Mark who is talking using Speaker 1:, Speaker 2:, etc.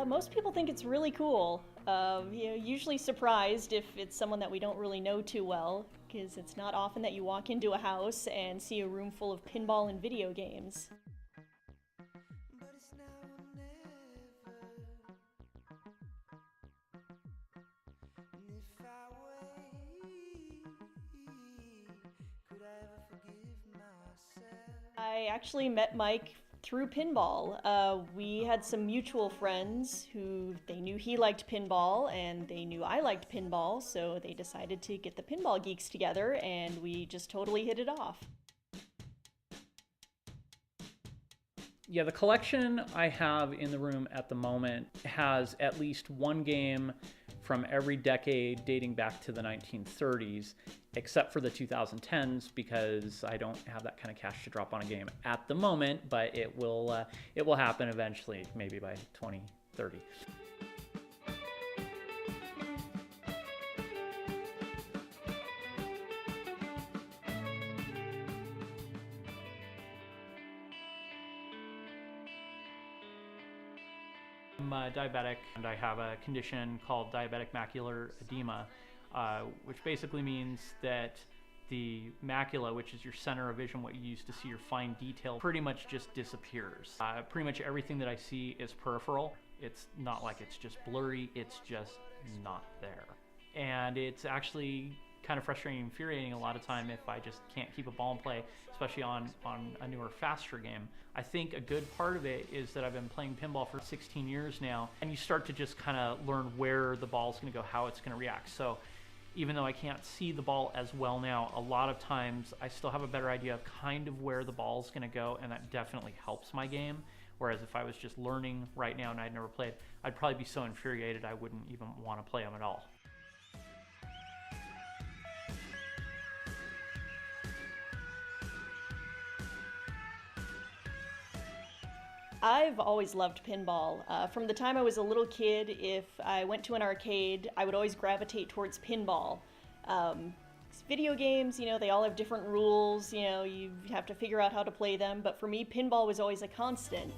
Speaker 1: Most people think it's really cool. Usually surprised if it's someone that we don't really know too well, because it's not often that you walk into a house and see a room full of pinball and video games. I actually met Mike through pinball. We had some mutual friends who they knew he liked pinball and they knew I liked pinball, so they decided to get the pinball geeks together and we just totally hit it off.
Speaker 2: Yeah, the collection I have in the room at the moment has at least one game from every decade dating back to the 1930s, except for the 2010s because I don't have that kind of cash to drop on a game at the moment, but it will happen eventually, maybe by 2030. I'm diabetic and I have a condition called diabetic macular edema, which basically means that the macula, which is your center of vision, what you use to see your fine detail, pretty much just disappears. Pretty much everything that I see is peripheral. It's not like it's just blurry, it's just not there. And it's actually kind of frustrating and infuriating a lot of time if I just can't keep a ball in play, especially on a newer, faster game. I think a good part of it is that I've been playing pinball for 16 years now, and you start to just kind of learn where the ball's going to go, how it's going to react. So even though I can't see the ball as well now, a lot of times I still have a better idea of kind of where the ball's going to go, and that definitely helps my game. Whereas if I was just learning right now and I'd never played, I'd probably be so infuriated I wouldn't even want to play them at all.
Speaker 1: I've always loved pinball. From the time I was a little kid, if I went to an arcade, I would always gravitate towards pinball. Video games, they all have different rules, you have to figure out how to play them, but for me, pinball was always a constant.